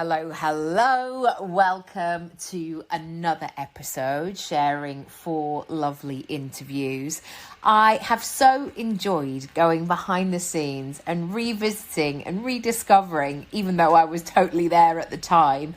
Hello, hello. Welcome to another episode sharing 4 lovely interviews. I have so enjoyed going behind the scenes and revisiting and rediscovering, even though I was totally there at the time,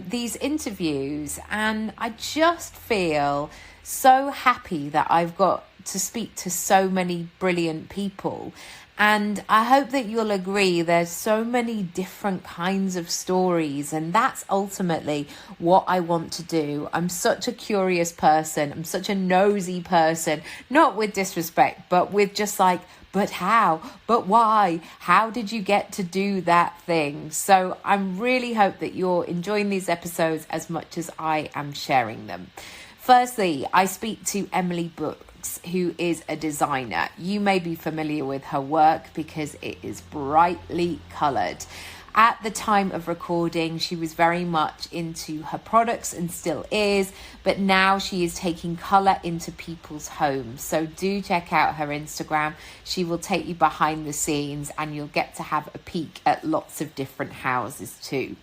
these interviews. And I just feel so happy that I've got to speak to so many brilliant people. And I hope that you'll agree there's so many different kinds of stories, and that's ultimately what I want to do. I'm such a curious person. I'm such a nosy person, not with disrespect, but with just like, but how? But why? How did you get to do that thing? So I really hope that you're enjoying these episodes as much as I am sharing them. Firstly, I speak to Emily Brooks, who is a designer. You may be familiar with her work because it is brightly coloured. At the time of recording, she was very much into her products and still is, but now she is taking colour into people's homes. So do check out her Instagram. She will take you behind the scenes and you'll get to have a peek at lots of different houses too.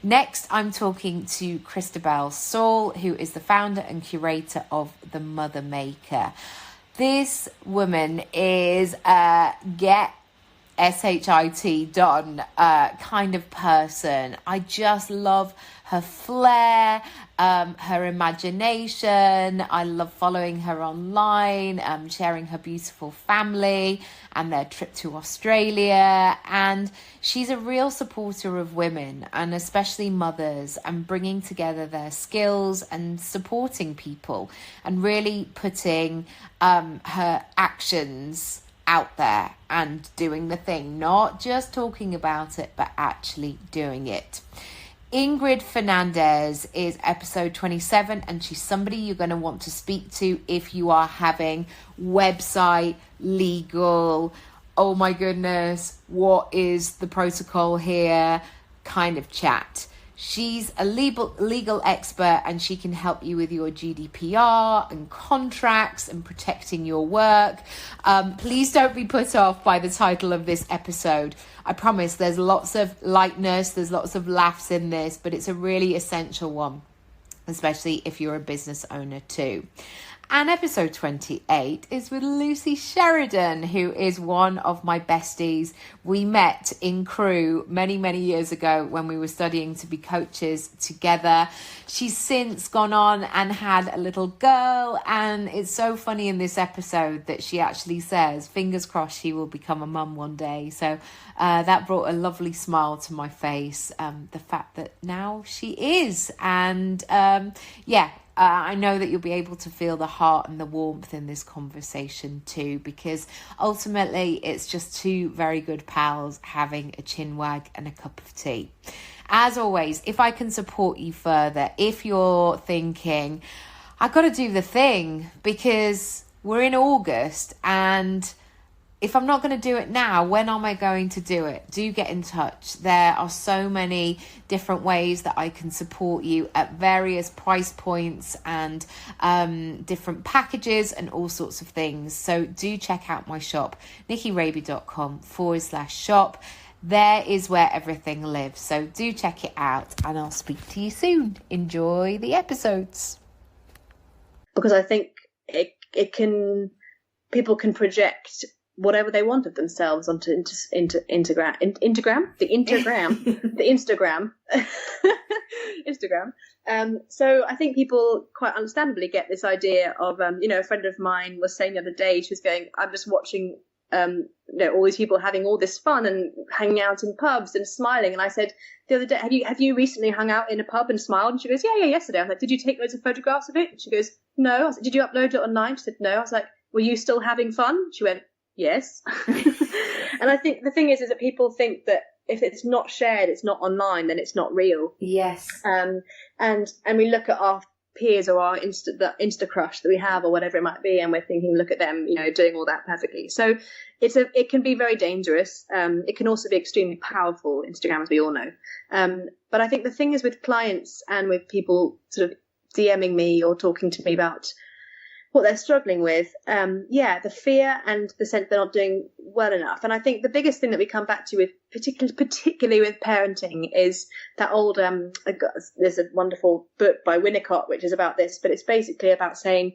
Next, I'm talking to Christabel Saul, who is the founder and curator of The Mother Maker. This woman is get SHIT done kind of person. I just love her flair, her imagination. I love following her online, sharing her beautiful family and their trip to Australia. And she's a real supporter of women and especially mothers, and bringing together their skills and supporting people and really putting her actions out there and doing the thing, not just talking about it, but actually doing it. Ingrid Fernandez is episode 27, and she's somebody you're going to want to speak to if you are having website, legal, oh my goodness, what is the protocol here kind of chat. She's a legal expert, and she can help you with your GDPR and contracts and protecting your work. Please don't be put off by the title of this episode. I promise there's lots of lightness, there's lots of laughs in this, but it's a really essential one, especially if you're a business owner too. And episode 28 is with Lucy Sheridan, who is one of my besties. We met in Crewe many, many years ago when we were studying to be coaches together. She's since gone on and had a little girl, and it's so funny in this episode that she actually says, fingers crossed she will become a mum one day. So that brought a lovely smile to my face, the fact that now she is. And I know that you'll be able to feel the heart and the warmth in this conversation too, because ultimately it's just 2 very good pals having a chin wag and a cup of tea. As always, if I can support you further, if you're thinking, I've got to do the thing because we're in August, and if I'm not going to do it now, when am I going to do it? Do get in touch. There are so many different ways that I can support you at various price points and different packages and all sorts of things. So do check out my shop, nikkiraby.com/shop. There is where everything lives. So do check it out, and I'll speak to you soon. Enjoy the episodes. Because I think people can project whatever they want of themselves onto Instagram. So I think people quite understandably get this idea of, a friend of mine was saying the other day, she was going, I'm just watching, all these people having all this fun and hanging out in pubs and smiling. And I said the other day, have you recently hung out in a pub and smiled? And she goes, yeah, yesterday. I was like, did you take loads of photographs of it? And she goes, no. I was like, did you upload it online? She said, no. I was like, were you still having fun? She went, yes. And I think the thing is that people think that if it's not shared, it's not online, then it's not real. Yes. And we look at our peers or our Insta crush that we have or whatever it might be, and we're thinking, look at them, doing all that perfectly. So it can be very dangerous. It can also be extremely powerful, Instagram, as we all know. But I think the thing is with clients and with people sort of DMing me or talking to me about struggling with, the fear and the sense they're not doing well enough. And I think the biggest thing that we come back to with particularly with parenting is that old there's a wonderful book by Winnicott which is about this, but it's basically about saying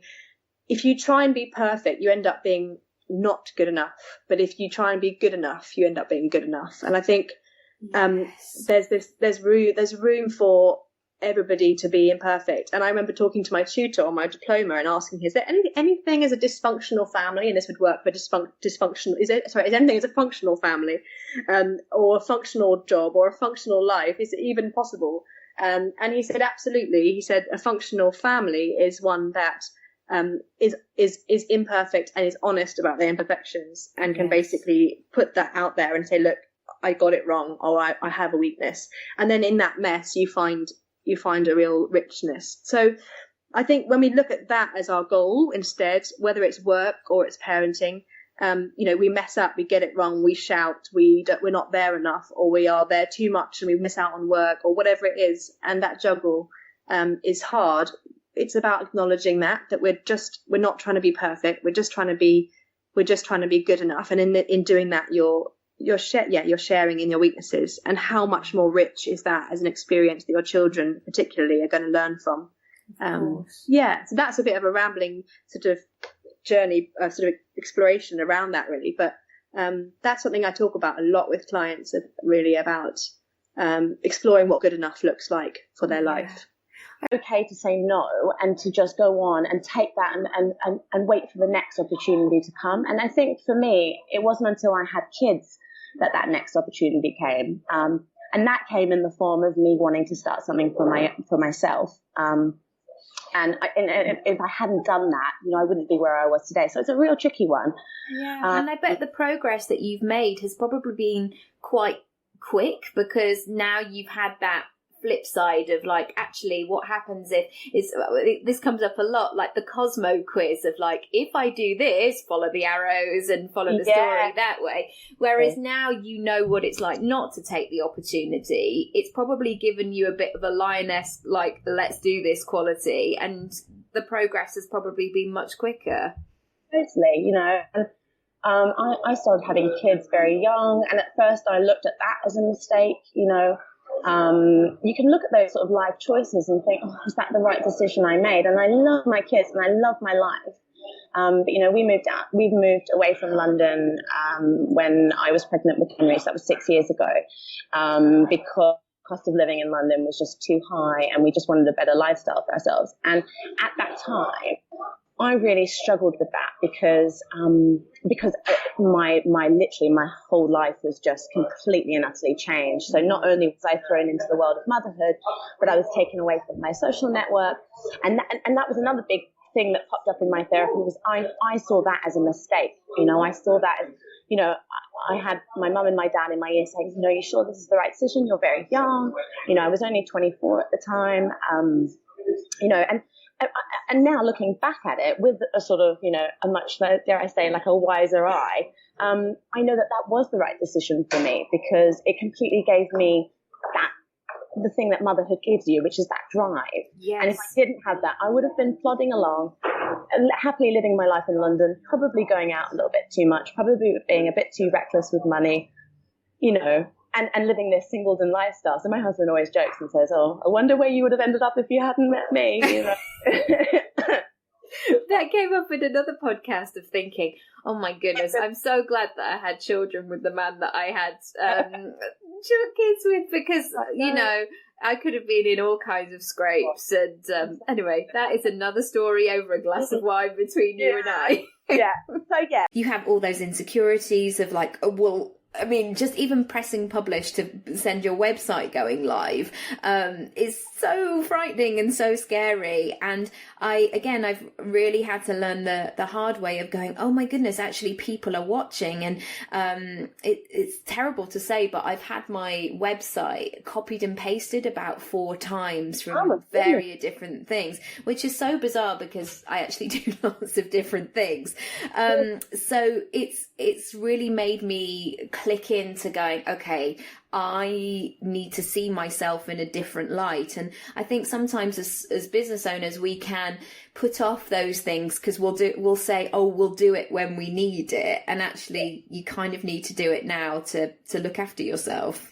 if you try and be perfect, you end up being not good enough. But if you try and be good enough, you end up being good enough. And I think there's room for everybody to be imperfect. And I remember talking to my tutor on my diploma and asking him, is there anything as a dysfunctional family, and this would work for dysfunctional, is anything as a functional family, or a functional job or a functional life, is it even possible? And he said absolutely. He said a functional family is one that is imperfect and is honest about their imperfections and can basically put that out there and say, look, I got it wrong, or I have a weakness. And then in that mess you find a real richness. So I think when we look at that as our goal instead, whether it's work or it's parenting, we mess up, we get it wrong, we shout, we're not there enough, or we are there too much and we miss out on work, or whatever it is, and that juggle is hard. It's about acknowledging that we're not trying to be perfect, we're just trying to be good enough, and in doing that you're sharing in your weaknesses, and how much more rich is that as an experience that your children particularly are going to learn from. So that's a bit of a rambling sort of journey, sort of exploration around that really, but that's something I talk about a lot with clients, really about exploring what good enough looks like for their life. Okay to say no and to just go on and take that and wait for the next opportunity to come. And I think for me, it wasn't until I had kids that next opportunity came. And that came in the form of me wanting to start something for myself. And if I hadn't done that, I wouldn't be where I was today. So it's a real tricky one. Yeah, and I bet the progress that you've made has probably been quite quick, because now you've had that flip side of like, actually what happens if this comes up a lot, like the Cosmo quiz of like, if I do this, follow the arrows and follow the story that way, whereas now what it's like not to take the opportunity. It's probably given you a bit of a lioness, like, let's do this quality, and the progress has probably been much quicker. Totally. And I started having kids very young, and at first I looked at that as a mistake. You can look at those sort of life choices and think, oh, is that the right decision I made? And I love my kids and I love my life. But, we've moved away from London when I was pregnant with Henry, so that was 6 years ago, because the cost of living in London was just too high and we just wanted a better lifestyle for ourselves. And at that time, I really struggled with that because my whole life was just completely and utterly changed. So not only was I thrown into the world of motherhood, but I was taken away from my social network. And that was another big thing that popped up in my therapy, was I saw that as a mistake. I saw that as, I had my mum and my dad in my ear saying, you sure this is the right decision? You're very young. I was only 24 at the time. And now looking back at it with a sort of, a much, dare I say, like a wiser eye, I know that was the right decision for me, because it completely gave me the thing that motherhood gives you, which is that drive. Yes. And if I didn't have that, I would have been plodding along, happily living my life in London, probably going out a little bit too much, probably being a bit too reckless with money, and living this singleton lifestyle. So my husband always jokes and says, oh, I wonder where you would have ended up if you hadn't met me. That came up in another podcast of thinking, oh my goodness, I'm so glad that I had children with the man that I had kids with, because, I could have been in all kinds of scrapes. And anyway, that is another story over a glass of wine between you and I. You have all those insecurities of like, just even pressing publish to send your website going live is so frightening and so scary. And I've really had to learn the hard way of going, oh my goodness, actually people are watching. And it's terrible to say, but I've had my website copied and pasted about 4 times from various different things, which is so bizarre because I actually do lots of different things. So it's really made me click into going, okay, I need to see myself in a different light. And I think sometimes as business owners, we can put off those things because we'll say, oh, we'll do it when we need it. And actually, you kind of need to do it now to look after yourself.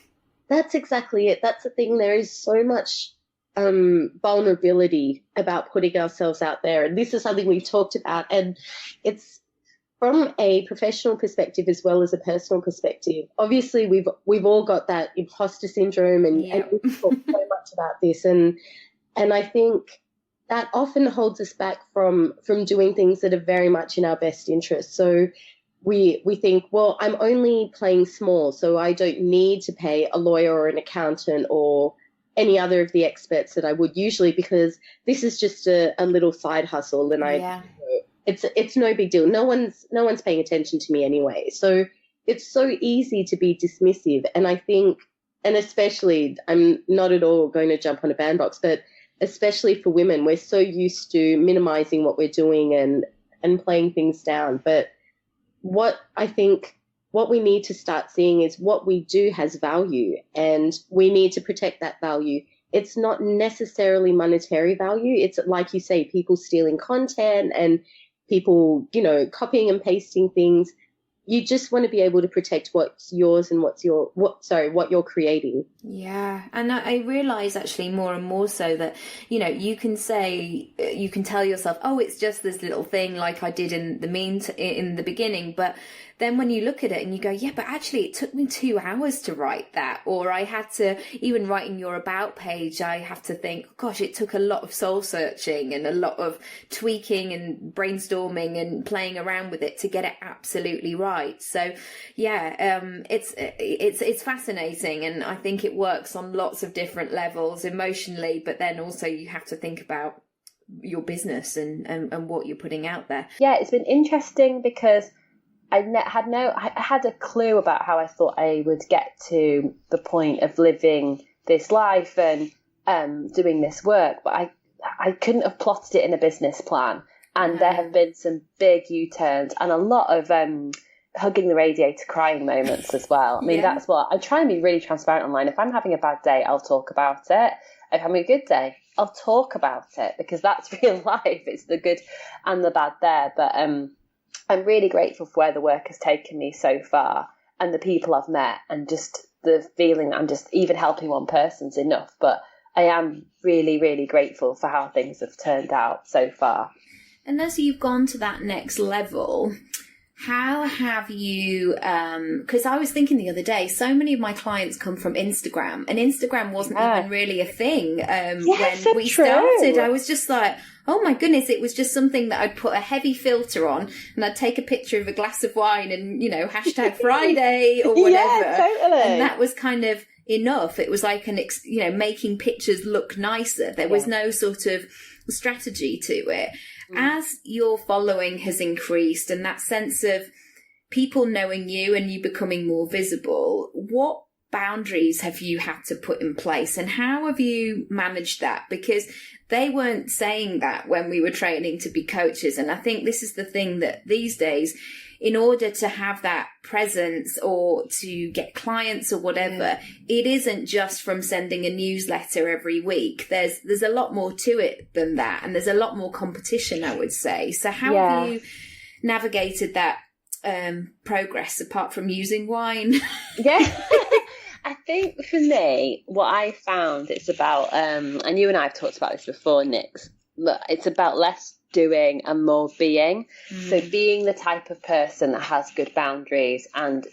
That's exactly it. That's the thing. There is so much vulnerability about putting ourselves out there. And this is something we've talked about. And it's from a professional perspective as well as a personal perspective. Obviously, we've all got that imposter syndrome, and we've talked so much about this. And I think that often holds us back from doing things that are very much in our best interest. So we think, well, I'm only playing small, so I don't need to pay a lawyer or an accountant or any other of the experts that I would usually, because this is just a little side hustle, and it's no big deal. No one's paying attention to me anyway. So it's so easy to be dismissive. And I think, and especially, I'm not at all going to jump on a bandbox, but especially for women, we're so used to minimizing what we're doing and playing things down. But what we need to start seeing is what we do has value, and we need to protect that value. It's not necessarily monetary value. It's like you say, people stealing content and people, copying and pasting things. You just want to be able to protect what's yours and what you're creating. Yeah. And I realize actually more and more so that, you can tell yourself, oh, it's just this little thing like I did in the beginning. But then when you look at it and you go, yeah, but actually it took me 2 hours to write that. Or I had to, even writing your about page, I have to think, gosh, it took a lot of soul searching and a lot of tweaking and brainstorming and playing around with it to get it absolutely right. So yeah, it's fascinating. And I think it works on lots of different levels emotionally, but then also you have to think about your business and what you're putting out there. Yeah, it's been interesting because I had a clue about how I thought I would get to the point of living this life and doing this work, but I couldn't have plotted it in a business plan. And there have been some big U-turns and a lot of hugging the radiator crying moments as well. I mean, that's what I try and be really transparent online. If I'm having a bad day, I'll talk about it. If I'm having a good day, I'll talk about it, because that's real life. It's the good and the bad there. But I'm really grateful for where the work has taken me so far and the people I've met, and just the feeling I'm just even helping one person's enough. But I am really, really grateful for how things have turned out so far. And as you've gone to that next level, how have you, because I was thinking the other day, so many of my clients come from Instagram, and Instagram wasn't even really a thing when we started. I was just like, oh my goodness, it was just something that I'd put a heavy filter on and I'd take a picture of a glass of wine and, hashtag Friday or whatever. Yeah, totally. And that was kind of enough. It was like making pictures look nicer. There was no sort of strategy to it. As your following has increased and that sense of people knowing you and you becoming more visible, what boundaries have you had to put in place, and how have you managed that? Because they weren't saying that when we were training to be coaches. And I think this is the thing that these days, in order to have that presence or to get clients or whatever, it isn't just from sending a newsletter every week. There's a lot more to it than that. And there's a lot more competition, I would say. So how have you navigated that progress apart from using wine? Yeah. I think for me, what I found it's about, and you and I have talked about this before, Nix, but it's about less doing and more being. So being the type of person that has good boundaries, and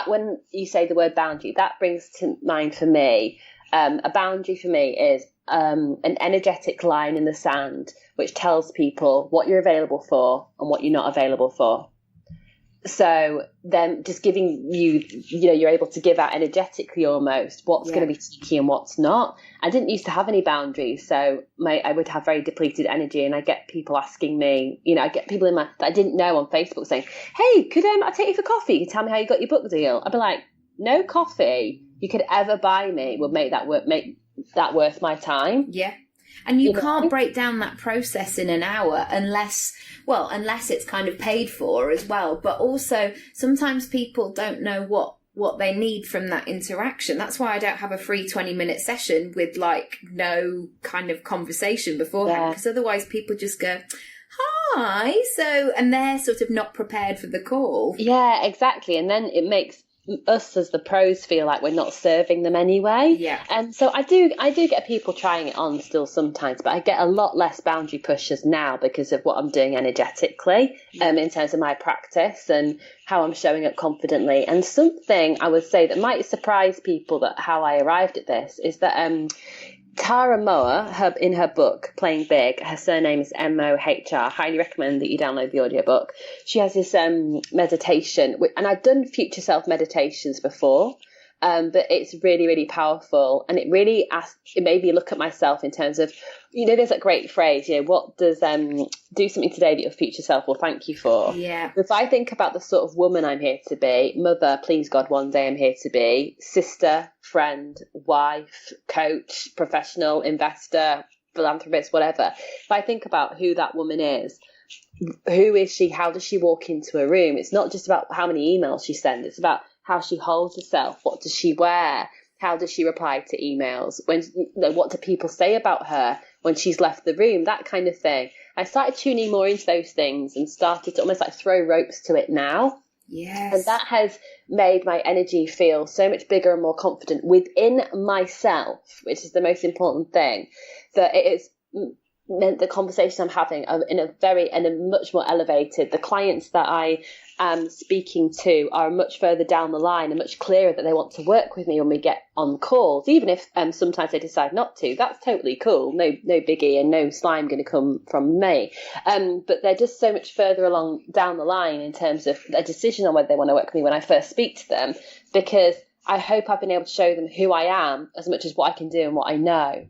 when you say the word boundary, that brings to mind for me, a boundary for me is an energetic line in the sand which tells people what you're available for and what you're not available for. So then just giving you're able to give out energetically almost what's going to be cheeky and what's not. I didn't used to have any boundaries, so I would have very depleted energy, and I get people asking me, I get people that I didn't know on Facebook saying, hey, could I take you for coffee? You tell me how you got your book deal. I'd be like, no coffee you could ever buy me would make that worth my time. Yeah. And you can't break down that process in an hour unless it's kind of paid for as well. But also, sometimes people don't know what they need from that interaction. That's why I don't have a free 20-minute session with like no kind of conversation beforehand, because otherwise people just go, hi, and they're sort of not prepared for the call. Yeah, exactly. And then it makes us as the pros feel like we're not serving them anyway. Yeah. And so I do get people trying it on still sometimes, but I get a lot less boundary pushers now because of what I'm doing energetically, in terms of my practice and how I'm showing up confidently. And something I would say that might surprise people that how I arrived at this is that Tara Moore, in her book, Playing Big, her surname is M-O-H-R. Highly recommend that you download the audiobook. She has this meditation, and I've done future self meditations before, but it's really, really powerful. And it really made me look at myself in terms of, there's that great phrase, what does do something today that your future self will thank you for? Yeah. If I think about the sort of woman I'm here to be, mother, please God, one day I'm here to be, sister, friend, wife, coach, professional, investor, philanthropist, whatever. If I think about who that woman is, who is she? How does she walk into a room? It's not just about how many emails she sends. It's about how she holds herself. What does she wear? How does she reply to emails? What do people say about her when she's left the room? That kind of thing. I started tuning more into those things and started to almost like throw ropes to it now. Yes. And that has made my energy feel so much bigger and more confident within myself, which is the most important thing, that it is meant the conversation I'm having in a much more elevated. The clients that I am speaking to are much further down the line and much clearer that they want to work with me when we get on calls, even if sometimes they decide not to. That's totally cool. No biggie, and no slime going to come from me. But they're just so much further along down the line in terms of a decision on whether they want to work with me when I first speak to them, because I hope I've been able to show them who I am as much as what I can do and what I know.